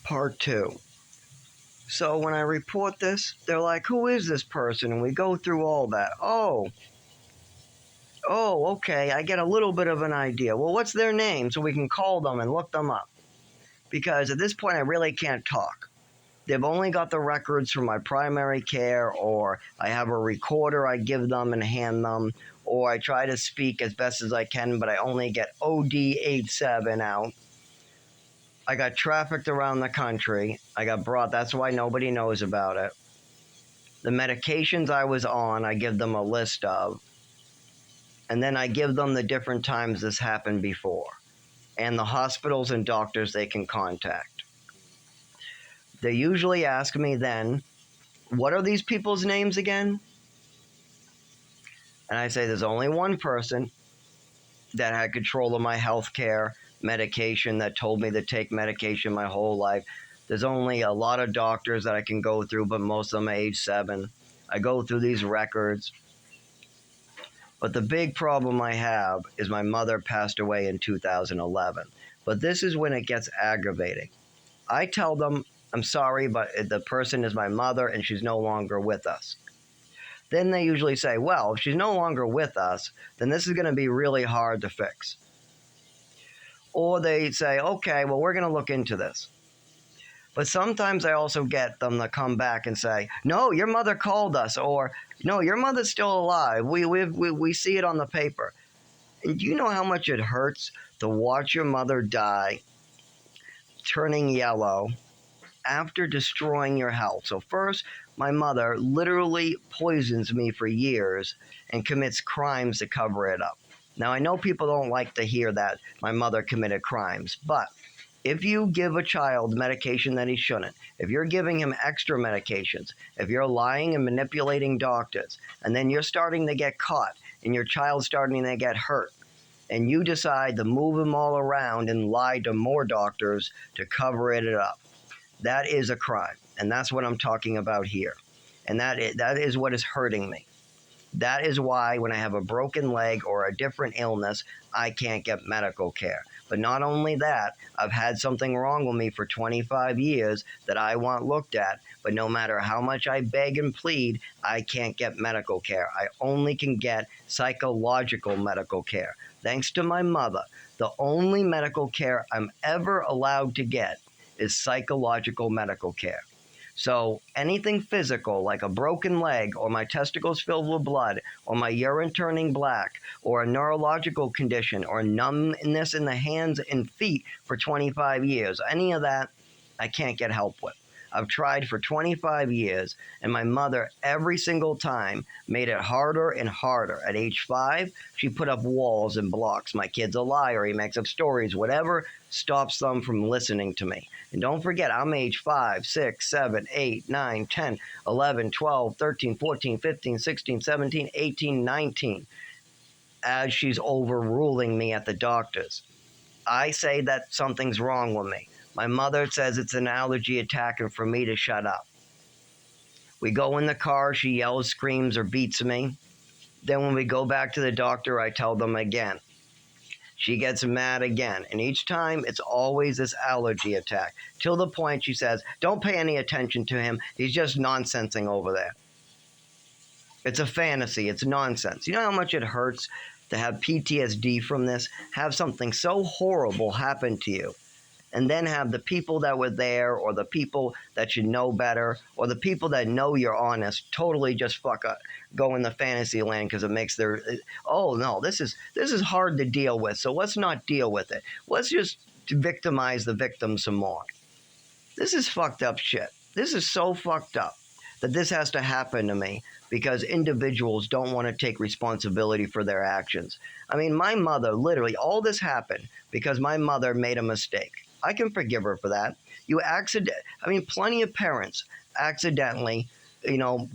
Part 2. So when I report this, they're like, who is this person? And we go through all that. Okay, I get a little bit of an idea. Well, what's their name so we can call them and look them up? Because at this point, I really can't talk. They've only got the records from my primary care, or I have a recorder I give them and hand them, or I try to speak as best as I can, but I only get OD87 out. I got trafficked around the country. I got brought, that's why nobody knows about it. The medications I was on, I give them a list of. And then I give them the different times this happened before, and the hospitals and doctors they can contact. They usually ask me then, what are these people's names again? And I say, there's only one person that had control of my health care, medication, that told me to take medication my whole life. There's only a lot of doctors that I can go through, but most of them are age 7. I go through these records. But the big problem I have is my mother passed away in 2011. But this is when it gets aggravating. I tell them, I'm sorry, but the person is my mother and she's no longer with us. Then they usually say, well, if she's no longer with us, then this is going to be really hard to fix. Or they say, okay, well, we're going to look into this. But sometimes I also get them to come back and say, no, your mother called us, or no, your mother's still alive. We see it on the paper. And do you know how much it hurts to watch your mother die, turning yellow, after destroying your health? So first, my mother literally poisons me for years and commits crimes to cover it up. Now, I know people don't like to hear that my mother committed crimes, but if you give a child medication that he shouldn't, if you're giving him extra medications, if you're lying and manipulating doctors, and then you're starting to get caught and your child's starting to get hurt, and you decide to move him all around and lie to more doctors to cover it up, that is a crime. And that's what I'm talking about here. And that is what is hurting me. That is why when I have a broken leg or a different illness, I can't get medical care. But not only that, I've had something wrong with me for 25 years that I want looked at, but no matter how much I beg and plead, I can't get medical care. I only can get psychological medical care. Thanks to my mother, the only medical care I'm ever allowed to get is psychological medical care. So anything physical, like a broken leg, or my testicles filled with blood, or my urine turning black, or a neurological condition, or numbness in the hands and feet for 25 years, any of that, I can't get help with. I've tried for 25 years, and my mother, every single time, made it harder and harder. At age 5, she put up walls and blocks. My kid's a liar, he makes up stories, whatever stops them from listening to me. And don't forget, I'm age 5, 6, 7, 8, 9, 10, 11, 12, 13, 14, 15, 16, 17, 18, 19, as she's overruling me at the doctors. I say that something's wrong with me. My mother says it's an allergy attack and for me to shut up. We go in the car, she yells, screams, or beats me. Then when we go back to the doctor, I tell them again. She gets mad again, and each time it's always this allergy attack, till the point she says, don't pay any attention to him, he's just nonsensing over there. It's a fantasy, it's nonsense. You know how much it hurts to have PTSD from this? Have something so horrible happen to you, and then have the people that were there, or the people that should know better, or the people that know you're honest, totally just fuck up, go in the fantasy land because it makes their, oh no, this is hard to deal with, so let's not deal with it. Let's just victimize the victim some more. This is fucked up shit. This is so fucked up that this has to happen to me because individuals don't want to take responsibility for their actions. I mean, my mother, literally, all this happened because my mother made a mistake. I can forgive her for that. Plenty of parents accidentally,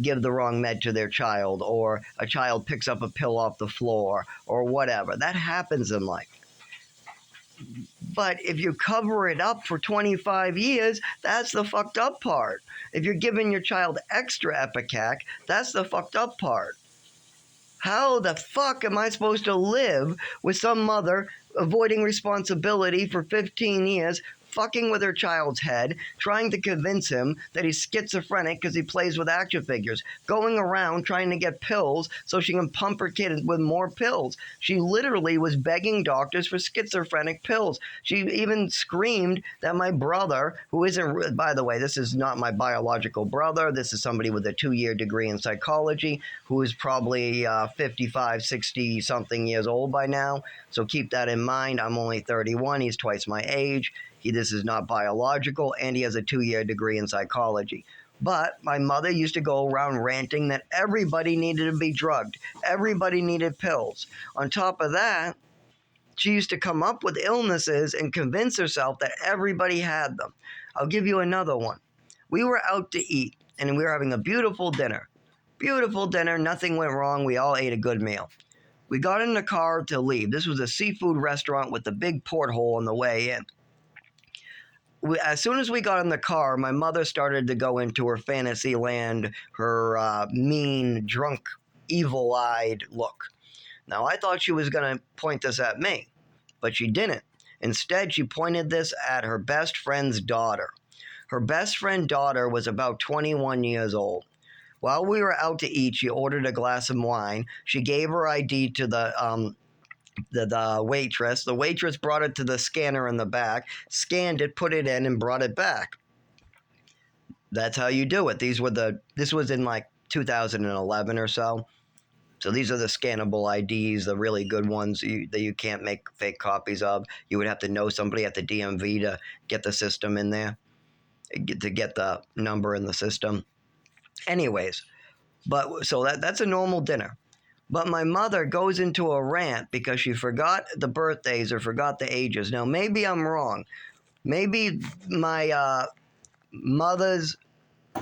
give the wrong med to their child, or a child picks up a pill off the floor, or whatever. That happens in life. But if you cover it up for 25 years, that's the fucked up part. If you're giving your child extra Epicac, that's the fucked up part. How the fuck am I supposed to live with some mother avoiding responsibility for 15 years, fucking with her child's head, trying to convince him that he's schizophrenic because he plays with action figures, going around trying to get pills so she can pump her kid with more pills. She literally was begging doctors for schizophrenic pills. She even screamed that my brother, who isn't, by the way, this is not my biological brother, this is somebody with a 2-year degree in psychology who is probably 55, 60 something years old by now. So keep that in mind. I'm only 31. He's twice my age. This is not biological, and he has a 2-year degree in psychology. But my mother used to go around ranting that everybody needed to be drugged. Everybody needed pills. On top of that, she used to come up with illnesses and convince herself that everybody had them. I'll give you another one. We were out to eat, and we were having a beautiful dinner. Beautiful dinner. Nothing went wrong. We all ate a good meal. We got in the car to leave. This was a seafood restaurant with a big porthole on the way in. As soon as we got in the car, my mother started to go into her fantasy land, her mean, drunk, evil-eyed look. Now, I thought she was going to point this at me, but she didn't. Instead, she pointed this at her best friend's daughter. Her best friend's daughter was about 21 years old. While we were out to eat, she ordered a glass of wine. She gave her ID to the waitress. The waitress brought it to the scanner in the back, scanned it, put it in, and brought it back. That's how you do it. This was in like 2011 or so. So these are the scannable IDs, the really good ones that you can't make fake copies of. You would have to know somebody at the DMV to get the system in there, to get the number in the system. Anyways, so that's a normal dinner. But my mother goes into a rant because she forgot the birthdays or forgot the ages. Now, maybe I'm wrong. Maybe my mother's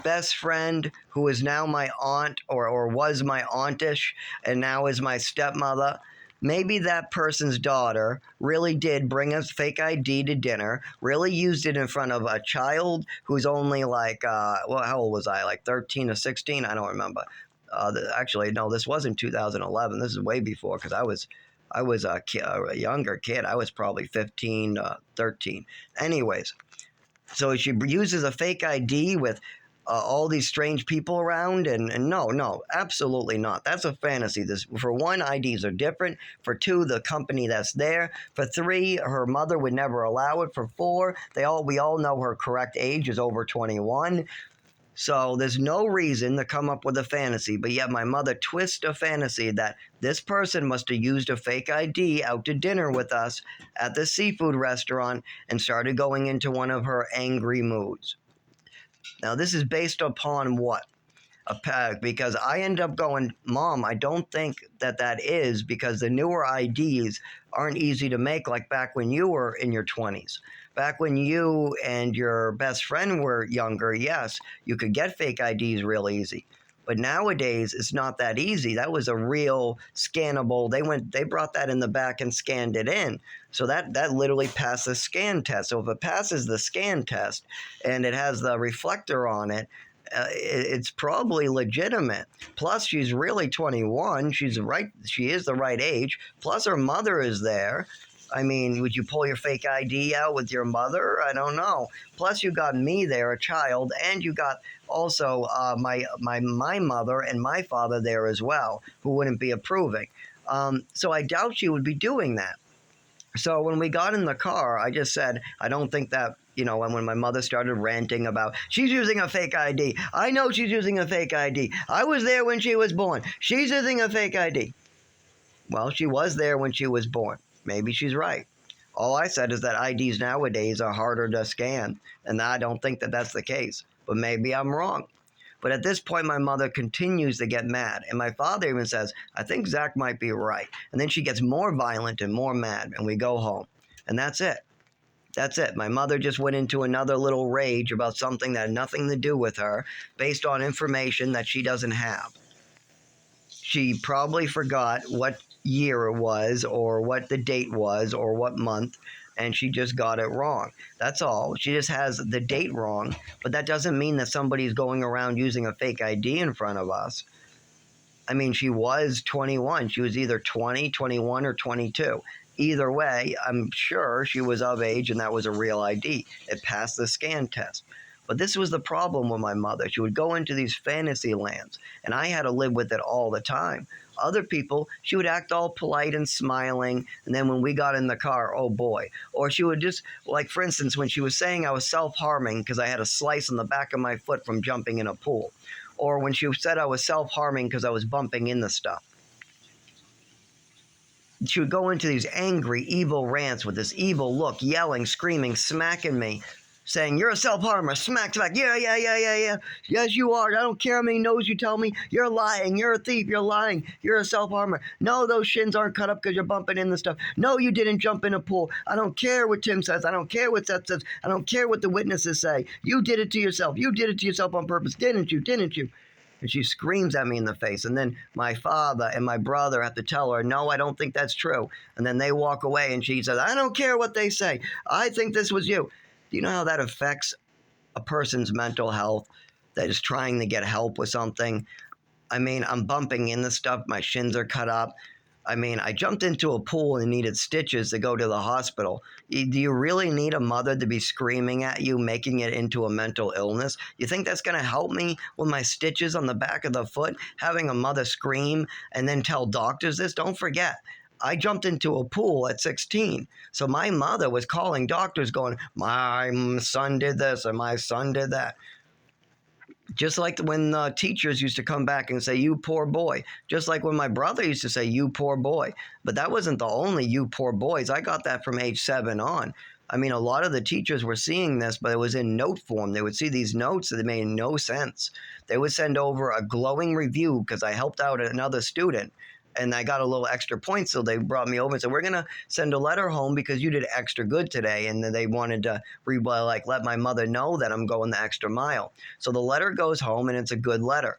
best friend, who is now my aunt or was my auntish and now is my stepmother, maybe that person's daughter really did bring us fake ID to dinner, really used it in front of a child who's only like, how old was I? Like 13 or 16? I don't remember. Actually, no, this wasn't 2011. This is way before because I was a younger kid. I was probably 15, 13. Anyways, so she uses a fake ID with all these strange people around, and no, absolutely not. That's a fantasy. For one, IDs are different. For two, the company that's there. For three, her mother would never allow it. For four, we all know her correct age is over 21. So there's no reason to come up with a fantasy, but yet my mother twists a fantasy that this person must have used a fake ID out to dinner with us at the seafood restaurant and started going into one of her angry moods. Now, this is based upon what? Because I end up going, Mom, I don't think that is, because the newer IDs aren't easy to make like back when you were in your 20s. Back when you and your best friend were younger, yes, you could get fake IDs real easy. But nowadays, it's not that easy. That was a real scannable. They brought that in the back and scanned it in. So that literally passed the scan test. So if it passes the scan test and it has the reflector on it, it's probably legitimate. Plus, she's really 21. She's right. She is the right age. Plus, her mother is there. I mean, would you pull your fake ID out with your mother? I don't know. Plus, you got me there, a child, and you got also my mother and my father there as well, who wouldn't be approving. So I doubt she would be doing that. So when we got in the car, I just said, I don't think that, when my mother started ranting about, she's using a fake ID. I know she's using a fake ID. I was there when she was born. She's using a fake ID. Well, she was there when she was born. Maybe she's right. All I said is that IDs nowadays are harder to scan, and I don't think that that's the case. But maybe I'm wrong. But at this point, my mother continues to get mad. And my father even says, I think Zach might be right. And then she gets more violent and more mad, and we go home. And that's it. That's it. My mother just went into another little rage about something that had nothing to do with her, based on information that she doesn't have. She probably forgot what year it was, or what the date was, or what month, and she just got it wrong. That's all. She just has the date wrong, but that doesn't mean that somebody's going around using a fake ID in front of us. I mean, she was 21. She was either 20, 21, or 22. Either way, I'm sure she was of age and that was a real ID. It passed the scan test. But this was the problem with my mother. She would go into these fantasy lands, and I had to live with it all the time. Other people, she would act all polite and smiling, and then when we got in the car, oh boy. Or she would just, like for instance, when she was saying I was self-harming because I had a slice on the back of my foot from jumping in a pool. Or when she said I was self-harming because I was bumping into stuff. She would go into these angry, evil rants with this evil look, yelling, screaming, smacking me, saying, "You're a self-harmer." Smack, smack. Yeah, yeah, yeah, yeah, yeah. Yes, you are. I don't care how many no's you tell me. You're lying. You're a thief. You're lying. You're a self-harmer. No, those shins aren't cut up because you're bumping into stuff. No, you didn't jump in a pool. I don't care what Tim says. I don't care what Seth says. I don't care what the witnesses say. You did it to yourself. You did it to yourself on purpose. Didn't you? Didn't you? And she screams at me in the face. And then my father and my brother have to tell her, "No, I don't think that's true." And then they walk away and she says, "I don't care what they say. I think this was you." Do you know how that affects a person's mental health that is trying to get help with something? I mean, I'm bumping into stuff. My shins are cut up. I mean, I jumped into a pool and needed stitches to go to the hospital. Do you really need a mother to be screaming at you, making it into a mental illness? You think that's going to help me with my stitches on the back of the foot? Having a mother scream and then tell doctors this? Don't forget, I jumped into a pool at 16. So my mother was calling doctors going, "My son did this or my son did that." Just like when teachers used to come back and say, "You poor boy." Just like when my brother used to say, "You poor boy." But that wasn't the only "you poor boys." I got that from age 7 on. I mean, a lot of the teachers were seeing this, but it was in note form. They would see these notes that made no sense. They would send over a glowing review because I helped out another student and I got a little extra points. So they brought me over and said, "We're going to send a letter home because you did extra good today." And then they wanted to let my mother know that I'm going the extra mile. So the letter goes home and it's a good letter.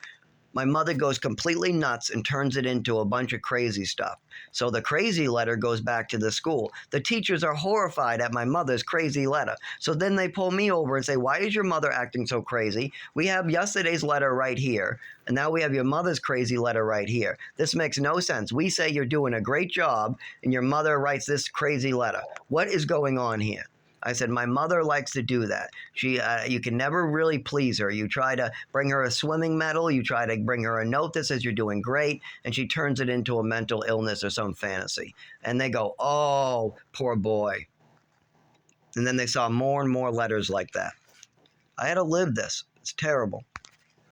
My mother goes completely nuts and turns it into a bunch of crazy stuff. So the crazy letter goes back to the school. The teachers are horrified at my mother's crazy letter. So then they pull me over and say, "Why is your mother acting so crazy? We have yesterday's letter right here, and now we have your mother's crazy letter right here. This makes no sense. We say you're doing a great job, and your mother writes this crazy letter. What is going on here?" I said, "My mother likes to do that. You can never really please her. You try to bring her a swimming medal. You try to bring her a note that says you're doing great, and she turns it into a mental illness or some fantasy." And they go, "Oh, poor boy." And then they saw more and more letters like that. I had to live this. It's terrible.